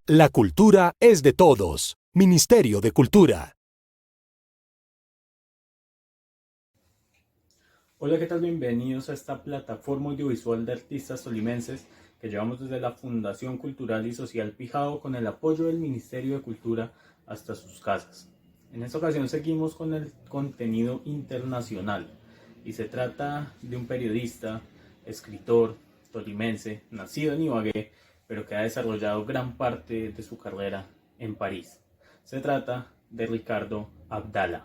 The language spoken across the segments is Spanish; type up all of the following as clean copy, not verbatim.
La cultura es de todos. Ministerio de Cultura. Hola, ¿qué tal? Bienvenidos a esta plataforma audiovisual de artistas tolimenses que llevamos desde la Fundación Cultural y Social Pijao con el apoyo del Ministerio de Cultura hasta sus casas. En esta ocasión seguimos con el contenido internacional y se trata de un periodista, escritor tolimense, nacido en Ibagué, pero que ha desarrollado gran parte de su carrera en París. Se trata de Ricardo Abdala.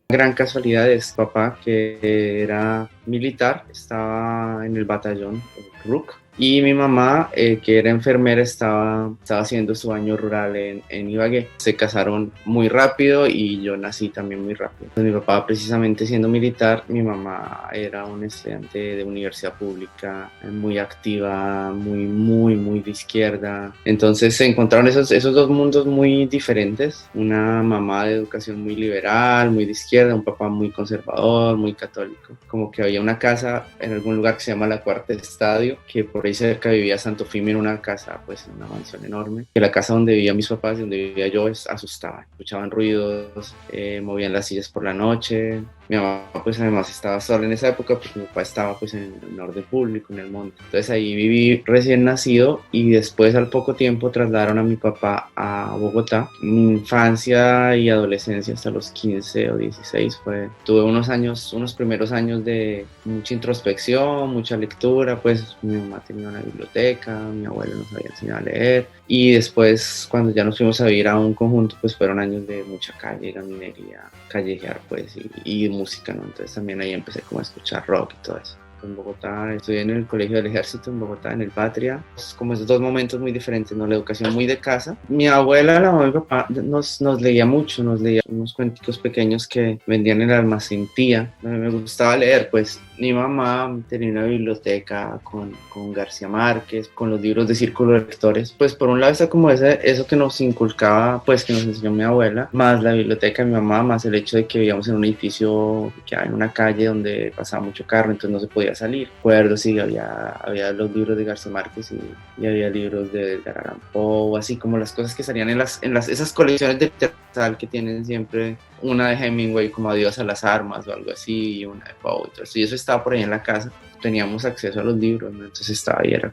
Gran casualidad es papá, que era militar, estaba en el batallón RUC, y mi mamá, que era enfermera, estaba haciendo su año rural en Ibagué. Se casaron muy rápido y yo nací también muy rápido. Pues mi papá, precisamente siendo militar, mi mamá era una estudiante de universidad pública, muy activa, muy de izquierda. Entonces se encontraron esos dos mundos muy diferentes. Una mamá de educación muy liberal, muy de izquierda, un papá muy conservador, muy católico. Como que había una casa en algún lugar que se llama la Cuarta Estadio, que por ahí cerca vivía Santo Fimi, en una casa, pues en una mansión enorme. Que la casa donde vivían mis papás y donde vivía yo asustaba. Escuchaban ruidos, movían las sillas por la noche. Mi mamá pues además estaba sola en esa época porque mi papá estaba pues en el orden público, en el monte. Entonces ahí viví recién nacido y después al poco tiempo trasladaron a mi papá a Bogotá. Mi infancia y adolescencia hasta los 15 o 16 tuve unos primeros años de mucha introspección, mucha lectura, pues mi mamá tenía una biblioteca, mi abuelo nos había enseñado a leer y después cuando ya nos fuimos a vivir a un conjunto pues fueron años de mucha calle, gaminería, callejear pues y música, ¿no? Entonces también ahí empecé como a escuchar rock y todo eso. En Bogotá, estudié en el Colegio del Ejército, en Bogotá, en el Patria. Es como esos dos momentos muy diferentes, ¿no? La educación muy de casa. Mi abuela, la mamá y mi papá nos leía mucho, nos leía unos cuenticos pequeños que vendían en el almacén Tía. A mí me gustaba leer, pues mi mamá tenía una biblioteca con García Márquez, con los libros de círculo de lectores. Pues por un lado está como eso que nos inculcaba, pues que nos enseñó mi abuela, más la biblioteca de mi mamá, más el hecho de que vivíamos en un edificio que hay en una calle donde pasaba mucho carro, entonces no se podía salir. Recuerdo, sí, había los libros de García Márquez y había libros de Edgar Allan Poe, así como las cosas que salían en esas colecciones de literatura que tienen siempre, una de Hemingway como Adiós a las armas o algo así, y una de Poe y eso estaba por ahí en la casa. Teníamos acceso a los libros, ¿no? Entonces estaba ahí, era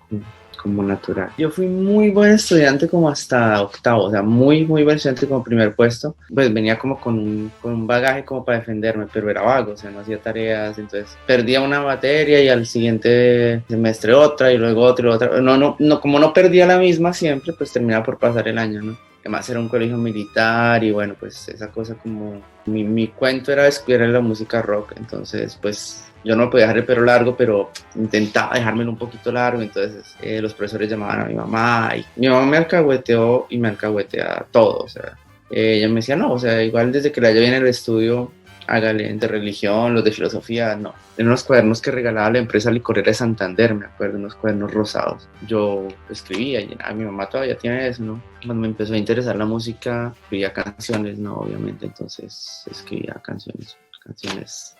como natural. Yo fui muy buen estudiante como hasta octavo, o sea, muy buen estudiante como primer puesto. Pues venía como con un bagaje como para defenderme, pero era vago, o sea, no hacía tareas, entonces perdía una materia y al siguiente semestre otra y luego otra y otra. No, como no perdía la misma siempre, pues terminaba por pasar el año, ¿no? Además era un colegio militar y bueno, pues esa cosa como... Mi cuento era descubrir la música rock, entonces pues yo no me podía dejar el pelo largo, pero intentaba dejármelo un poquito largo, entonces los profesores llamaban a mi mamá y mi mamá me alcahueteó y me alcahuetea todo, o sea, ella me decía, no, o sea, igual desde que la llevé en el estudio, hágale de religión, los de filosofía, no. En unos cuadernos que regalaba la empresa licorera de Santander, me acuerdo, unos cuadernos rosados. Yo escribía, y mi mamá todavía tiene eso, ¿no? Cuando me empezó a interesar la música, escribía canciones, ¿no? Obviamente, entonces escribía canciones,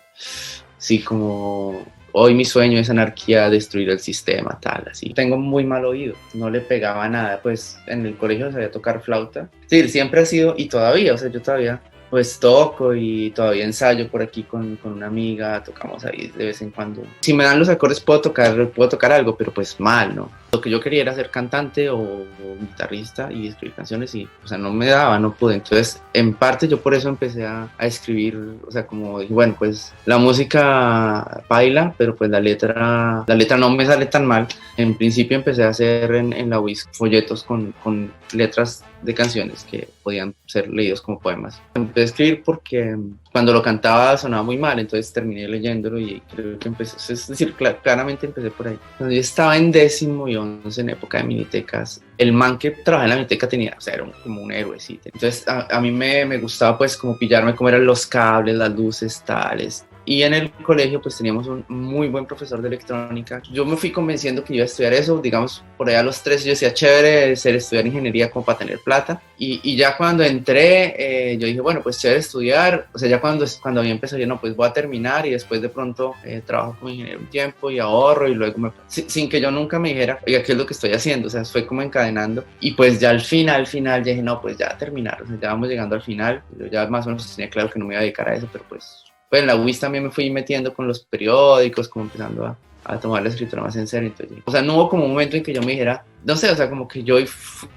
sí, como hoy mi sueño es anarquía, destruir el sistema, tal, así. Tengo muy mal oído, no le pegaba nada, pues en el colegio sabía tocar flauta. Sí, siempre ha sido, y todavía, o sea, yo todavía pues toco y todavía ensayo por aquí con una amiga, tocamos ahí de vez en cuando. Si me dan los acordes puedo tocar algo, pero pues mal, ¿no? Lo que yo quería era ser cantante o guitarrista y escribir canciones y, o sea, no me daba, no pude. Entonces, en parte yo por eso empecé a escribir, o sea, como dije, bueno, pues la música baila, pero pues la letra no me sale tan mal. En principio empecé a hacer en la UIS folletos con letras de canciones que podían ser leídos como poemas. Empecé a escribir porque cuando lo cantaba sonaba muy mal, entonces terminé leyéndolo y creo que empecé, es decir, claramente empecé por ahí. Cuando yo estaba en 10º y 11 en época de minitecas, el man que trabajaba en la miniteca tenía, o sea, era como un héroecito. Entonces a mí me gustaba pues como pillarme cómo eran los cables, las luces, tales. Y en el colegio pues teníamos un muy buen profesor de electrónica. Yo me fui convenciendo que iba a estudiar eso, digamos, por allá a los 13 yo decía, chévere ser estudiar ingeniería como para tener plata. Y ya cuando entré, yo dije, bueno, pues chévere estudiar. O sea, ya cuando había empezado, yo no, pues voy a terminar y después de pronto trabajo como ingeniero un tiempo y ahorro y luego sin que yo nunca me dijera, oiga, ¿qué es lo que estoy haciendo? O sea, fue como encadenando. Y pues ya al final, ya dije, no, pues ya terminar. O sea, ya vamos llegando al final. Yo ya más o menos tenía claro que no me iba a dedicar a eso, pero pues en la UIS también me fui metiendo con los periódicos, como empezando a tomar la escritura más en serio. Entonces, o sea, no hubo como un momento en que yo me dijera, no sé, o sea, como que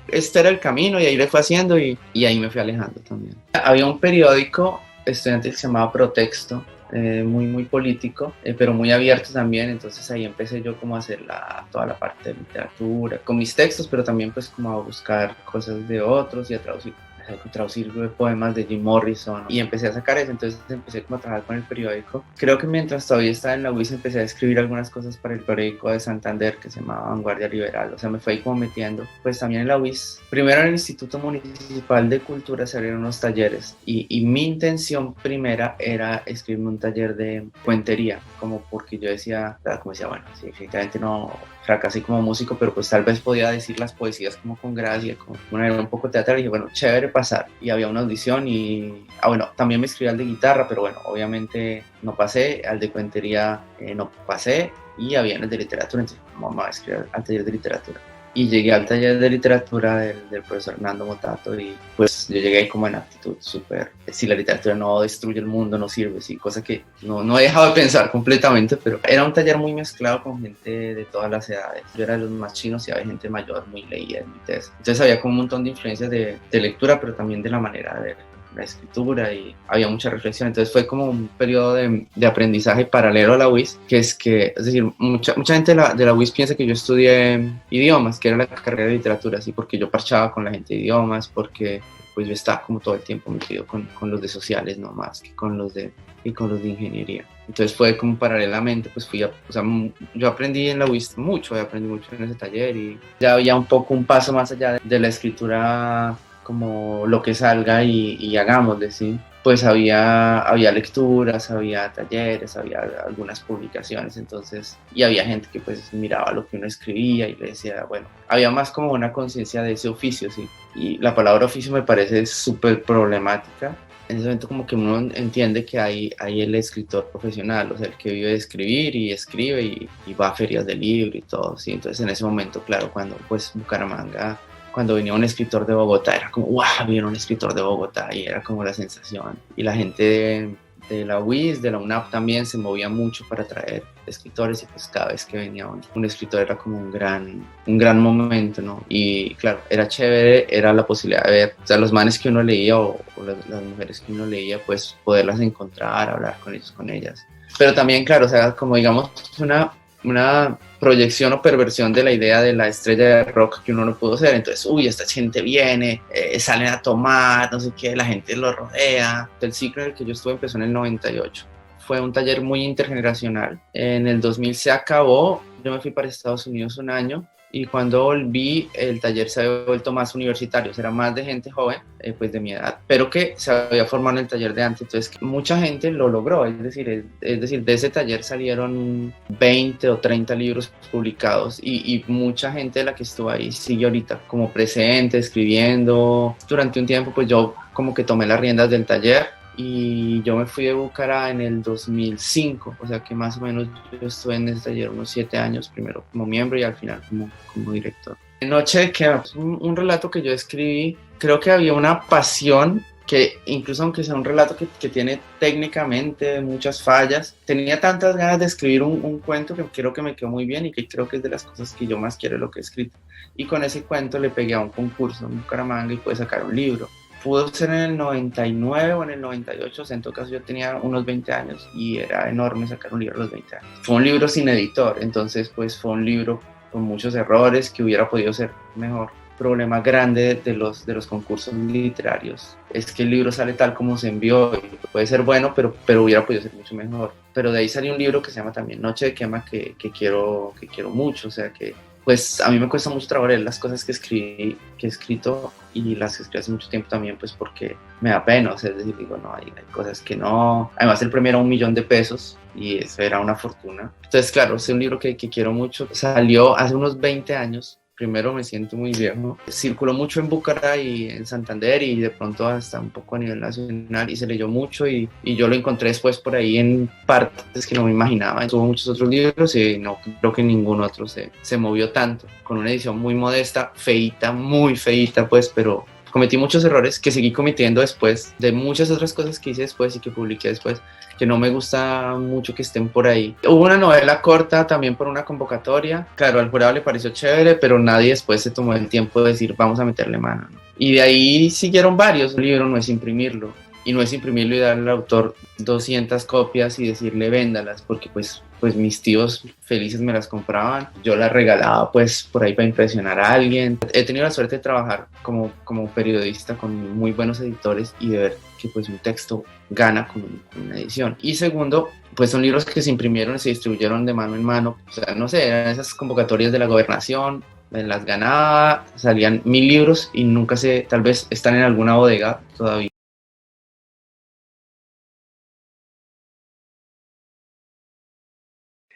este era el camino y ahí le fue haciendo y ahí me fui alejando también. Había un periódico estudiantil que se llamaba Protexto, muy político, pero muy abierto también. Entonces ahí empecé yo como a hacer toda la parte de literatura, con mis textos, pero también pues como a buscar cosas de otros y a traducir poemas de Jim Morrison y empecé a sacar eso. Entonces empecé como a trabajar con el periódico. Creo que mientras todavía estaba en la UIS empecé a escribir algunas cosas para el periódico de Santander que se llamaba Vanguardia Liberal. O sea, me fue ahí como metiendo. Pues también en la UIS, primero en el Instituto Municipal de Cultura se abrieron unos talleres y mi intención primera era escribirme un taller de cuentería, como porque yo decía, bueno, sí, definitivamente no fracasé como músico, pero pues tal vez podía decir las poesías como con gracia, como una manera un poco teatral. Y dije, bueno, chévere pasar. Y había una audición y, bueno, también me escribí al de guitarra, pero bueno, obviamente no pasé, al de cuentería no pasé, y había el de literatura, entonces vamos a escribir al taller de literatura. Y llegué al taller de literatura del profesor Hernando Motato y pues yo llegué como en actitud súper, si la literatura no destruye el mundo, no sirve, sí, cosa que no he dejado de pensar completamente, pero era un taller muy mezclado con gente de todas las edades. Yo era de los más chinos y había gente mayor muy leída en mi tesis. Entonces había como un montón de influencias de lectura, pero también de la manera de ver la escritura y había mucha reflexión. Entonces fue como un periodo de aprendizaje paralelo a la UIS, es decir, mucha gente de la UIS piensa que yo estudié idiomas, que era la carrera de literatura, así porque yo parchaba con la gente de idiomas, porque pues yo estaba como todo el tiempo metido con los de sociales, no más que con los de ingeniería. Entonces fue como paralelamente, pues yo aprendí en la UIS mucho, aprendí mucho en ese taller y ya había un poco un paso más allá de la escritura como lo que salga y hagámosle, ¿sí? Pues había lecturas, había talleres, había algunas publicaciones, entonces, y había gente que pues miraba lo que uno escribía y le decía, bueno, había más como una conciencia de ese oficio, ¿sí? Y la palabra oficio me parece súper problemática. En ese momento como que uno entiende que hay el escritor profesional, o sea, el que vive de escribir y escribe y va a ferias de libro y todo, ¿sí? Entonces en ese momento, claro, cuando pues Bucaramanga, cuando venía un escritor de Bogotá, era como, ¡wow! Viene un escritor de Bogotá, y era como la sensación. Y la gente de la UIS, de la UNAP también se movía mucho para traer escritores y pues cada vez que venía un escritor era como un gran momento, ¿no? Y claro, era chévere, era la posibilidad de ver, o sea, los manes que uno leía o las mujeres que uno leía, pues poderlas encontrar, hablar con ellos, con ellas. Pero también, claro, o sea, como digamos, una proyección o perversión de la idea de la estrella de rock que uno no pudo ser. Entonces, esta gente viene, salen a tomar, no sé qué, la gente lo rodea. El ciclo en el que yo estuve empezó en el 98. Fue un taller muy intergeneracional. En el 2000 se acabó, yo me fui para Estados Unidos un año y cuando volví el taller se había vuelto más universitario, era más de gente joven, pues de mi edad, pero que se había formado en el taller de antes. Entonces mucha gente lo logró, es decir, de ese taller salieron 20 o 30 libros publicados y mucha gente de la que estuvo ahí sigue ahorita como presente, escribiendo. Durante un tiempo pues yo como que tomé las riendas del taller y yo me fui de Bucara en el 2005, o sea que más o menos yo estuve en ese taller unos 7 años, primero como miembro y al final como director. Noche de Quema, un relato que yo escribí, creo que había una pasión que incluso aunque sea un relato que tiene técnicamente muchas fallas, tenía tantas ganas de escribir un cuento que creo que me quedó muy bien y que creo que es de las cosas que yo más quiero de lo que he escrito. Y con ese cuento le pegué a un concurso en Bucaramanga y pude sacar un libro. Pudo ser en el 99 o en el 98, o sea, en todo caso yo tenía unos 20 años y era enorme sacar un libro a los 20 años. Fue un libro sin editor, entonces pues fue un libro con muchos errores que hubiera podido ser mejor. Problema grande de los concursos literarios es que el libro sale tal como se envió, y puede ser bueno, pero hubiera podido ser mucho mejor. Pero de ahí salió un libro que se llama también Noche de Quema que quiero mucho, o sea que pues a mí me cuesta mucho trabajar las cosas que he escrito y las que escribí hace mucho tiempo también, pues porque me da pena, o sea, es decir, digo, no, hay cosas que no. Además, el premio era $1.000.000 y eso era una fortuna. Entonces, claro, es un libro que quiero mucho. Salió hace unos 20 años. Primero me siento muy viejo. Circuló mucho en Bucaramanga y en Santander y de pronto hasta un poco a nivel nacional y se leyó mucho y yo lo encontré después por ahí en partes que no me imaginaba. Tuvo muchos otros libros y no creo que ningún otro se movió tanto. Con una edición muy modesta, feíta, muy feíta pues, pero cometí muchos errores que seguí cometiendo después de muchas otras cosas que hice después y que publiqué después, que no me gusta mucho que estén por ahí. Hubo una novela corta también por una convocatoria. Claro, al jurado le pareció chévere, pero nadie después se tomó el tiempo de decir, vamos a meterle mano, ¿no? Y de ahí siguieron varios. Un libro no es imprimirlo. Y no es imprimirlo y darle al autor 200 copias y decirle véndalas, porque pues mis tíos felices me las compraban. Yo las regalaba pues por ahí para impresionar a alguien. He tenido la suerte de trabajar como periodista con muy buenos editores y de ver que pues un texto gana con una edición. Y segundo, pues son libros que se imprimieron y se distribuyeron de mano en mano. O sea, no sé, eran esas convocatorias de la gobernación, me las ganaba, salían 1.000 libros y nunca tal vez están en alguna bodega todavía.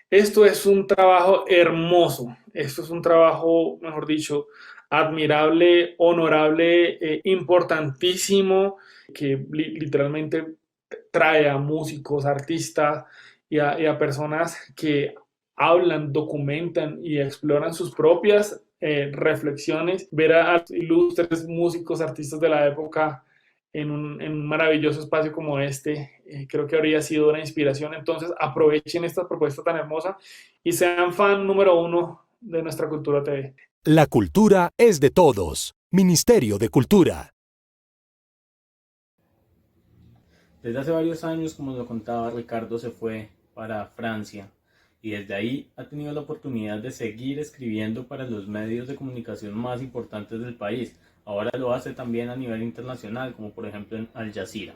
Esto es un trabajo hermoso, esto es un trabajo, mejor dicho, admirable, honorable, importantísimo, que literalmente trae a músicos, artistas y a personas que hablan, documentan y exploran sus propias reflexiones, ver a ilustres músicos, artistas de la época en un maravilloso espacio como este, creo que habría sido una inspiración. Entonces aprovechen esta propuesta tan hermosa y sean fan número 1 de Nuestra Cultura TV. La cultura es de todos. Ministerio de Cultura. Desde hace varios años, como lo contaba Ricardo, se fue para Francia y desde ahí ha tenido la oportunidad de seguir escribiendo para los medios de comunicación más importantes del país. Ahora lo hace también a nivel internacional, como por ejemplo en Al Jazeera.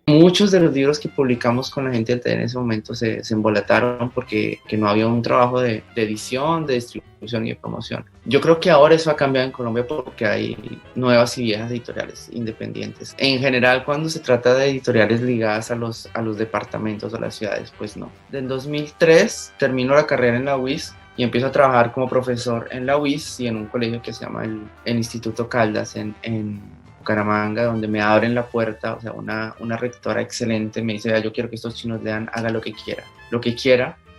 Muchos de los libros que publicamos con la gente del TED en ese momento se embolataron porque no había un trabajo de edición, de distribución y de promoción. Yo creo que ahora eso ha cambiado en Colombia porque hay nuevas y viejas editoriales independientes. En general, cuando se trata de editoriales ligadas a los departamentos o las ciudades, pues no. En 2003 termino la carrera en la UIS y empiezo a trabajar como profesor en la UIS y en un colegio que se llama el Instituto Caldas en Bucaramanga, donde me abren la puerta, o sea, una rectora excelente me dice, yo quiero que estos chinos lean, haga lo que quiera,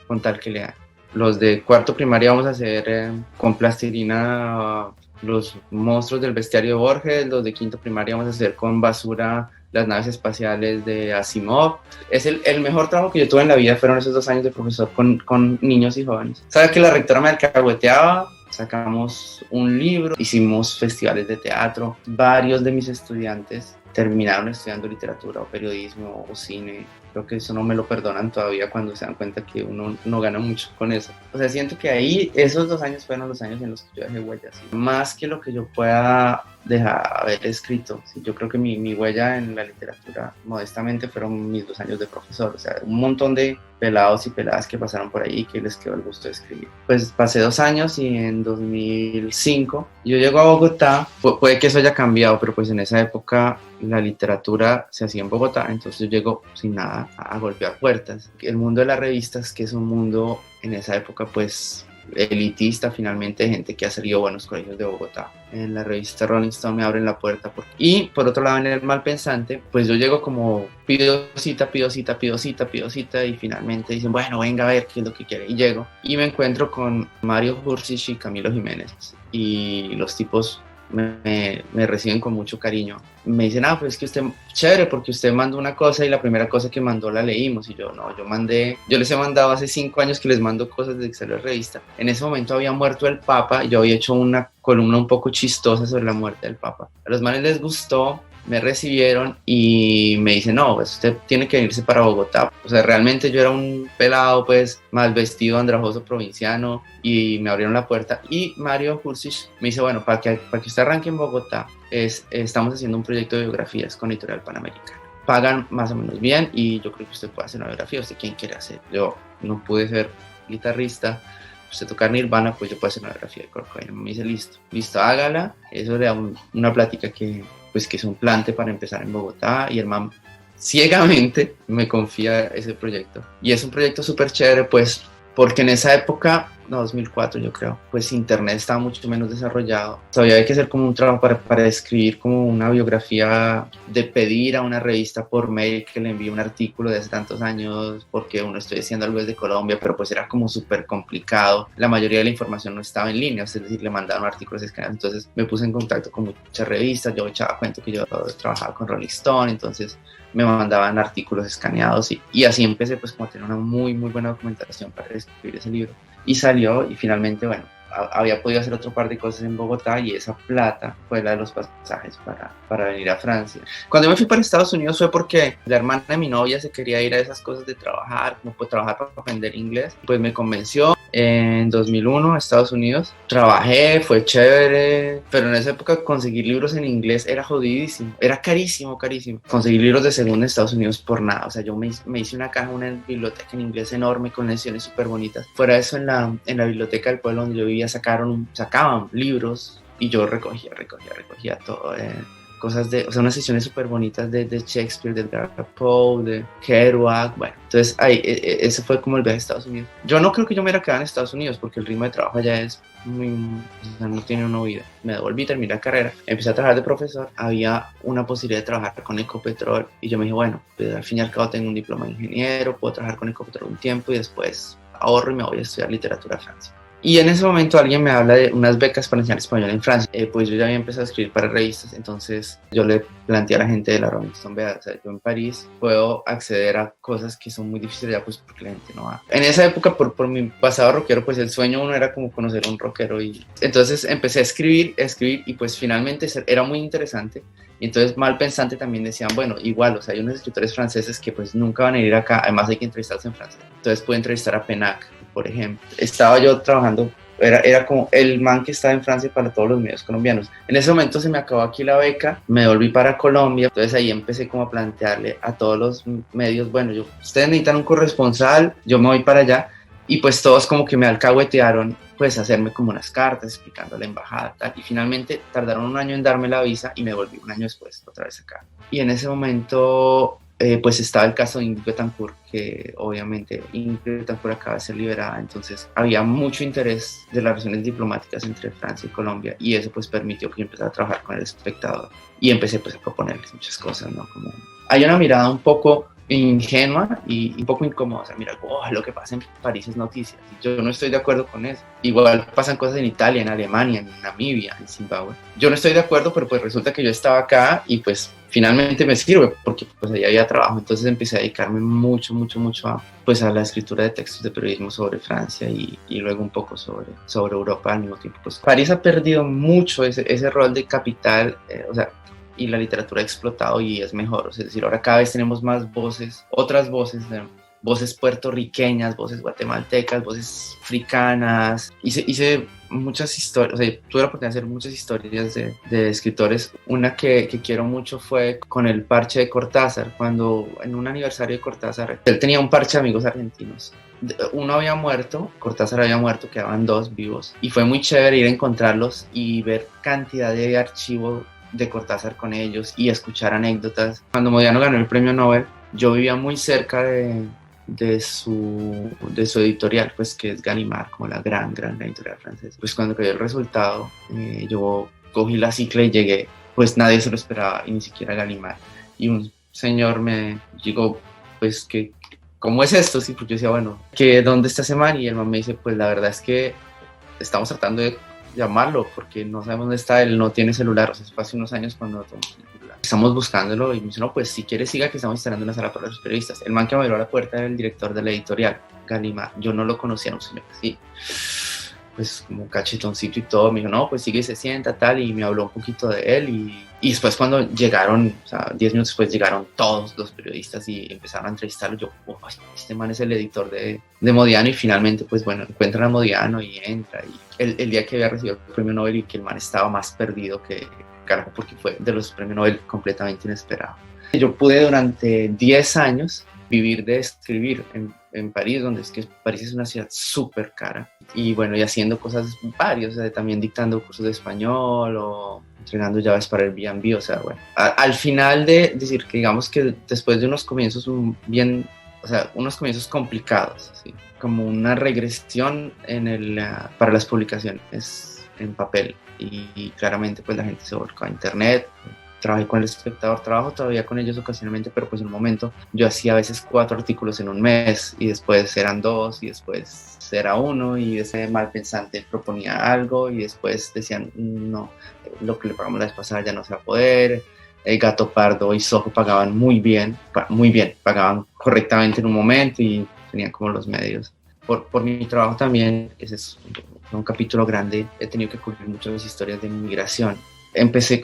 con tal que lean. Los de cuarto primaria vamos a hacer con plastilina los monstruos del bestiario de Borges, los de quinto primaria vamos a hacer con basura las naves espaciales de Asimov. Es el mejor trabajo que yo tuve en la vida, fueron esos 2 años de profesor con niños y jóvenes. ¿Sabe que la rectora me alcahueteaba? Sacamos un libro, hicimos festivales de teatro, varios de mis estudiantes terminaron estudiando literatura o periodismo o cine. Creo que eso no me lo perdonan todavía cuando se dan cuenta que uno no gana mucho con eso. O sea, siento que ahí esos 2 años fueron los años en los que yo dejé huellas. Más que lo que yo pueda haber escrito. Sí, yo creo que mi huella en la literatura, modestamente, fueron mis 2 años de profesor. O sea, un montón de pelados y peladas que pasaron por ahí y que les quedó el gusto de escribir. Pues pasé 2 años y en 2005 yo llego a Bogotá. Puede que eso haya cambiado, pero pues en esa época la literatura se hacía en Bogotá, entonces yo llego sin nada a golpear puertas. El mundo de las revistas, que es un mundo en esa época pues elitista, finalmente, gente que ha salido buenos colegios de Bogotá. En la revista Rolling Stone me abren la puerta. Y por otro lado, en el Malpensante, pues yo llego como pido cita y finalmente dicen, bueno, venga a ver qué es lo que quiere. Y llego y me encuentro con Mario Hursich y Camilo Jiménez. Y los tipos me reciben con mucho cariño. Me dicen, pues es que usted, chévere, porque usted mandó una cosa y la primera cosa que mandó la leímos. Y yo, no, yo les he mandado hace 5 años que les mando cosas desde que salió la revista. En ese momento había muerto el Papa y yo había hecho una columna un poco chistosa sobre la muerte del Papa. A los manes les gustó, me recibieron y me dicen, no, pues usted tiene que irse para Bogotá. O sea, realmente yo era un pelado, pues, mal vestido, andrajoso, provinciano, y me abrieron la puerta. Y Mario Hursich me dice, bueno, para que usted arranque en Bogotá, estamos haciendo un proyecto de biografías con Editorial Panamericana. Pagan más o menos bien y yo creo que usted puede hacer una biografía. ¿Usted quién quiere hacer? Yo no pude ser guitarrista, usted tocar Nirvana, pues yo puedo hacer una biografía de Kurt Cobain. Me dice, listo, hágala. Eso le da una plática que es un plante para empezar en Bogotá, y el man ciegamente me confía ese proyecto. Y es un proyecto súper chévere, pues, porque en esa época, no, 2004 yo creo, pues internet estaba mucho menos desarrollado. Todavía hay que hacer como un trabajo para escribir como una biografía, de pedir a una revista por mail que le envíe un artículo de hace tantos años, porque uno estoy diciendo algo desde Colombia, pero pues era como súper complicado. La mayoría de la información no estaba en línea, es decir, le mandaban artículos escaneados. Entonces me puse en contacto con muchas revistas, yo echaba cuento que yo trabajaba con Rolling Stone, entonces me mandaban artículos escaneados y así empecé pues como a tener una muy buena documentación para escribir ese libro. Y salió, y finalmente, bueno, había podido hacer otro par de cosas en Bogotá, y esa plata fue la de los pasajes para venir a Francia. Cuando yo me fui para Estados Unidos fue porque la hermana de mi novia se quería ir a esas cosas de trabajar, como pues trabajar para aprender inglés, pues me convenció. En 2001 a Estados Unidos trabajé, fue chévere, pero en esa época conseguir libros en inglés era jodidísimo, era carísimo. Conseguir libros de segunda en Estados Unidos por nada. O sea, yo me hice una caja, una biblioteca en inglés enorme con lecciones súper bonitas. Fuera de eso, en la biblioteca del pueblo donde yo vivía sacaban libros, y yo recogía todo, cosas o sea, unas sesiones súper bonitas de Shakespeare, de Edgar Poe, de Kerouac. Bueno, entonces ahí, ese fue como el viaje a Estados Unidos. Yo no creo que yo me hubiera quedado en Estados Unidos, porque el ritmo de trabajo allá es o sea, no tiene una vida. Me devolví, terminé la carrera, empecé a trabajar de profesor, había una posibilidad de trabajar con Ecopetrol, y yo me dije, bueno, pues al fin y al cabo tengo un diploma de ingeniero, puedo trabajar con Ecopetrol un tiempo y después ahorro y me voy a estudiar literatura a Francia. Y en ese momento alguien me habla de unas becas para enseñar español en Francia. Pues yo ya había empezado a escribir para revistas, entonces yo le planteé a la gente de la Rolling Stone, vea, o sea, yo en París puedo acceder a cosas que son muy difíciles ya, pues porque la gente no va. En esa época, por mi pasado rockero, pues el sueño uno era como conocer a un rockero, y entonces empecé a escribir, y pues finalmente era muy interesante. Y entonces mal pensante también decían, bueno, igual, o sea, hay unos escritores franceses que pues nunca van a ir acá, además hay que entrevistarlos en francés. Entonces pude entrevistar a Penac, por ejemplo. Estaba yo trabajando, era como el man que estaba en Francia para todos los medios colombianos. En ese momento se me acabó aquí la beca, me volví para Colombia, entonces ahí empecé como a plantearle a todos los medios, bueno, ustedes necesitan un corresponsal, yo me voy para allá, y pues todos como que me alcahuetearon, pues hacerme como unas cartas explicando a la embajada, tal, y finalmente tardaron un año en darme la visa, y me volví un año después otra vez acá. Y en ese momento pues estaba el caso de Ingrid Betancourt, que obviamente Ingrid Betancourt acaba de ser liberada, entonces había mucho interés de las relaciones diplomáticas entre Francia y Colombia, y eso pues permitió que yo empezara a trabajar con El Espectador, y empecé pues a proponerles muchas cosas, ¿no? Como hay una mirada un poco ingenua y un poco incómoda, o sea, mira, lo que pasa en París es noticia, yo no estoy de acuerdo con eso. Igual pasan cosas en Italia, en Alemania, en Namibia, en Zimbabue. Yo no estoy de acuerdo, pero pues resulta que yo estaba acá, y pues finalmente me sirve, porque pues allá había trabajo. Entonces empecé a dedicarme mucho a la escritura de textos de periodismo sobre Francia, y luego un poco sobre Europa al mismo tiempo. Pues París ha perdido mucho ese rol de capital, o sea, y la literatura ha explotado y es mejor. Es decir, ahora cada vez tenemos más voces, otras voces, voces puertorriqueñas, voces guatemaltecas, voces africanas. Hice muchas historias, o sea, tuve la oportunidad de hacer muchas historias de escritores. Una que quiero mucho fue con el parche de Cortázar, cuando en un aniversario de Cortázar, él tenía un parche de amigos argentinos. Uno había muerto, Cortázar había muerto, quedaban dos vivos, y fue muy chévere ir a encontrarlos y ver cantidad de archivos de Cortázar con ellos y escuchar anécdotas. Cuando Modiano ganó el premio Nobel, yo vivía muy cerca de su editorial, pues que es Gallimard, como la gran editorial francesa. Pues cuando cayó el resultado, yo cogí la cicla y llegué, pues nadie se lo esperaba, y ni siquiera Gallimard. Y un señor me dijo, pues que, ¿cómo es esto? Sí, porque yo decía, bueno, ¿dónde está ese man? Y el man me dice, pues la verdad es que estamos tratando de llamarlo porque no sabemos dónde está, él no tiene celular, o sea, fue hace unos años cuando no tomamos el celular. Estamos buscándolo, y me dice, no, pues si quieres siga, que estamos instalando una sala para los periodistas. El man que me abrió la puerta era el director de la editorial, Gallimard. Yo no lo conocía, un señor así, pues como cachetoncito y todo. Me dijo, no, pues sigue y se sienta, tal, y me habló un poquito de él, y después cuando llegaron, o sea, 10 minutos después llegaron todos los periodistas y empezaron a entrevistarlo. Yo, este man es el editor de Modiano, y finalmente, pues bueno, encuentran a Modiano y entra, y el día que había recibido el premio Nobel, y que el man estaba más perdido que carajo, porque fue de los premios Nobel completamente inesperado. Yo pude durante 10 años vivir de escribir en París, donde es que París es una ciudad súper cara. Y bueno, y haciendo cosas varias, o sea, también dictando cursos de español o entregando llaves para el Airbnb, o sea, bueno. Al final de decir que digamos que después de unos comienzos bien, o sea, unos comienzos complicados, ¿sí? Como una regresión para las publicaciones en papel. Y claramente pues la gente se volcó a internet. Trabajé con El Espectador, trabajo todavía con ellos ocasionalmente, pero pues en un momento yo hacía a veces 4 artículos en un mes y después eran 2 y después era 1 y ese malpensante proponía algo y después decían no, lo que le pagamos la vez pasada ya no se va a poder. El Gato Pardo y Soho pagaban muy bien, pagaban correctamente en un momento y tenían como los medios. Por mi trabajo también, ese es un capítulo grande, he tenido que cubrir muchas historias de inmigración. Empecé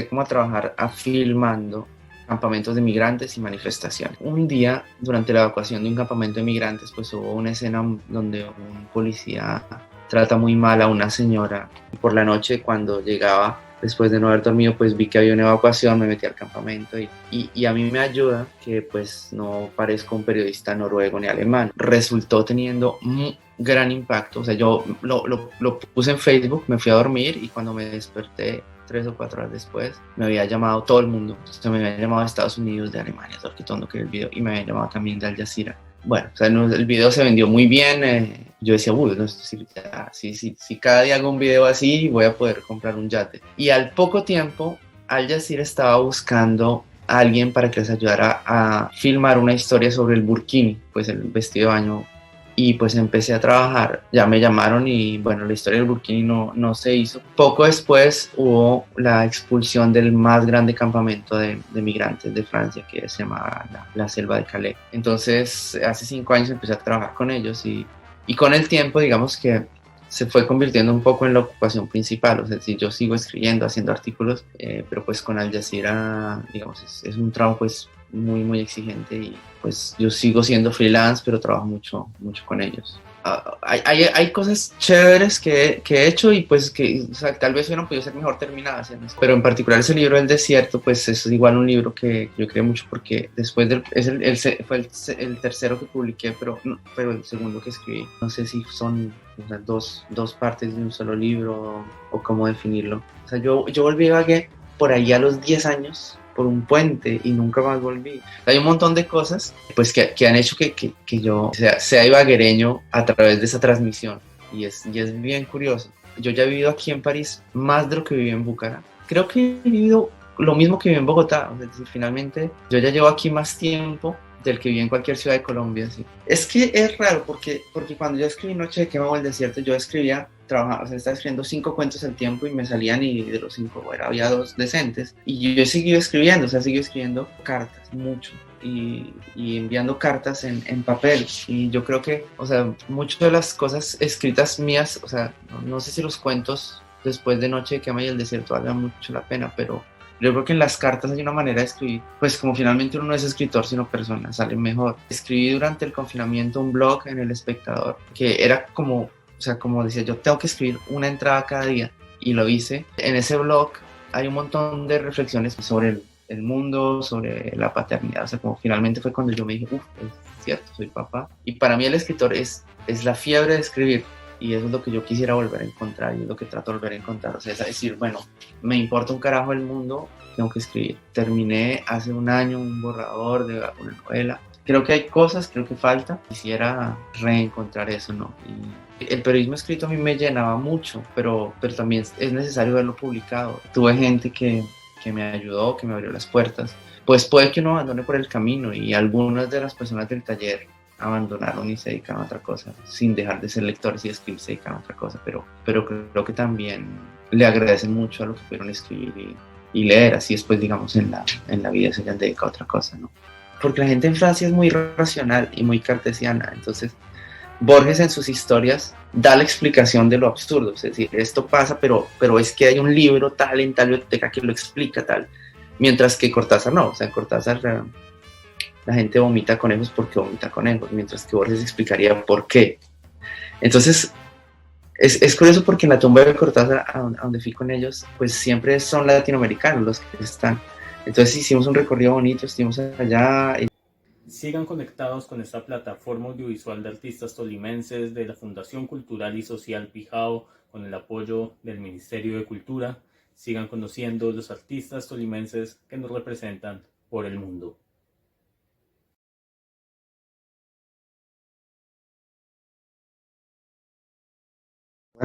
como a trabajar filmando campamentos de migrantes y manifestaciones. Un día, durante la evacuación de un campamento de migrantes, pues hubo una escena donde un policía trata muy mal a una señora. Por la noche, cuando llegaba, después de no haber dormido, pues vi que había una evacuación, me metí al campamento y a mí me ayuda que pues no parezco un periodista noruego ni alemán. Resultó teniendo un gran impacto, o sea, yo lo puse en Facebook, me fui a dormir y cuando me desperté 3 o 4 horas después, me había llamado todo el mundo. Entonces me habían llamado de Estados Unidos, de Alemania, todo el que el video, y me habían llamado también de Al Jazeera. Bueno, o sea, el video se vendió muy bien. Yo decía, uy, no, si cada día hago un video así, voy a poder comprar un yate. Y al poco tiempo, Al Jazeera estaba buscando a alguien para que les ayudara a filmar una historia sobre el burkini, pues el vestido de baño. Y pues empecé a trabajar, ya me llamaron y bueno, la historia del burkini no se hizo. Poco después hubo la expulsión del más grande campamento de migrantes de Francia, que se llamaba la Selva de Calais. Entonces hace 5 años empecé a trabajar con ellos y con el tiempo digamos que se fue convirtiendo un poco en la ocupación principal. O sea, si yo sigo escribiendo, haciendo artículos, pero pues con Al Jazeera digamos es un trabajo pues muy muy exigente y pues yo sigo siendo freelance, pero trabajo mucho con ellos. Hay cosas chéveres que he hecho y pues que o sea, tal vez hubieran podido ser mejor terminadas, pero en particular ese libro El Desierto pues es igual un libro que yo creé mucho porque después fue el tercero que publiqué, pero el segundo que escribí. No sé si son o sea, dos partes de un solo libro o cómo definirlo. O sea, yo volví a Ibagué por ahí a los 10 años por un puente y nunca más volví. Hay un montón de cosas pues que han hecho que yo sea ibaguereño a través de esa transmisión y es bien curioso. Yo ya he vivido aquí en París más de lo que viví en Bucaramanga. Creo que he vivido lo mismo que viví en Bogotá. Es decir, finalmente yo ya llevo aquí más tiempo del que viví en cualquier ciudad de Colombia. ¿Sí? Es que es raro porque cuando yo escribí Noche de Quema o El Desierto, yo escribía, trabajaba, o sea, estaba escribiendo 5 cuentos al tiempo y me salían y de los 5 había 2 decentes. Y yo he seguido escribiendo, o sea, sigo escribiendo cartas, mucho. Y enviando cartas en papel. Y yo creo que, o sea, muchas de las cosas escritas mías, o sea, no sé si los cuentos después de Noche de Quema y El Desierto valgan mucho la pena, pero yo creo que en las cartas hay una manera de escribir, pues como finalmente uno no es escritor sino persona, sale mejor. Escribí durante el confinamiento un blog en El Espectador, que era como, o sea, como decía, yo tengo que escribir una entrada cada día, y lo hice. En ese blog hay un montón de reflexiones sobre el mundo, sobre la paternidad, o sea, como finalmente fue cuando yo me dije, es cierto, soy papá. Y para mí el escritor es la fiebre de escribir. Y eso es lo que yo quisiera volver a encontrar y es lo que trato de volver a encontrar. O sea, es decir, bueno, me importa un carajo el mundo, tengo que escribir. Terminé hace un año un borrador de una novela. Creo que hay cosas, creo que falta. Quisiera reencontrar eso, ¿no? Y el periodismo escrito a mí me llenaba mucho, pero también es necesario verlo publicado. Tuve gente que me ayudó, que me abrió las puertas. Pues puede que uno abandone por el camino y algunas de las personas del taller abandonaron y se dedicaron a otra cosa, sin dejar de ser lectores y escribir, se dedicaron a otra cosa, pero creo que también le agradecen mucho a lo que pudieron escribir y leer, así después, digamos, en la vida se hayan dedicado a otra cosa, ¿no? Porque la gente en Francia es muy racional y muy cartesiana, entonces Borges en sus historias da la explicación de lo absurdo, es decir, esto pasa, pero es que hay un libro tal en tal biblioteca que lo explica tal, mientras que Cortázar no, o sea, en Cortázar la gente vomita conejos porque vomita conejos, mientras que Borges explicaría por qué. Entonces, es curioso porque en la tumba de Cortázar, a donde fui con ellos, pues siempre son latinoamericanos los que están. Entonces hicimos un recorrido bonito, estuvimos allá. Sigan conectados con esta plataforma audiovisual de artistas tolimenses de la Fundación Cultural y Social Pijao con el apoyo del Ministerio de Cultura. Sigan conociendo los artistas tolimenses que nos representan por el mundo.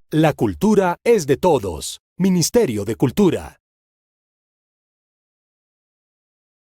La cultura es de todos. Ministerio de Cultura.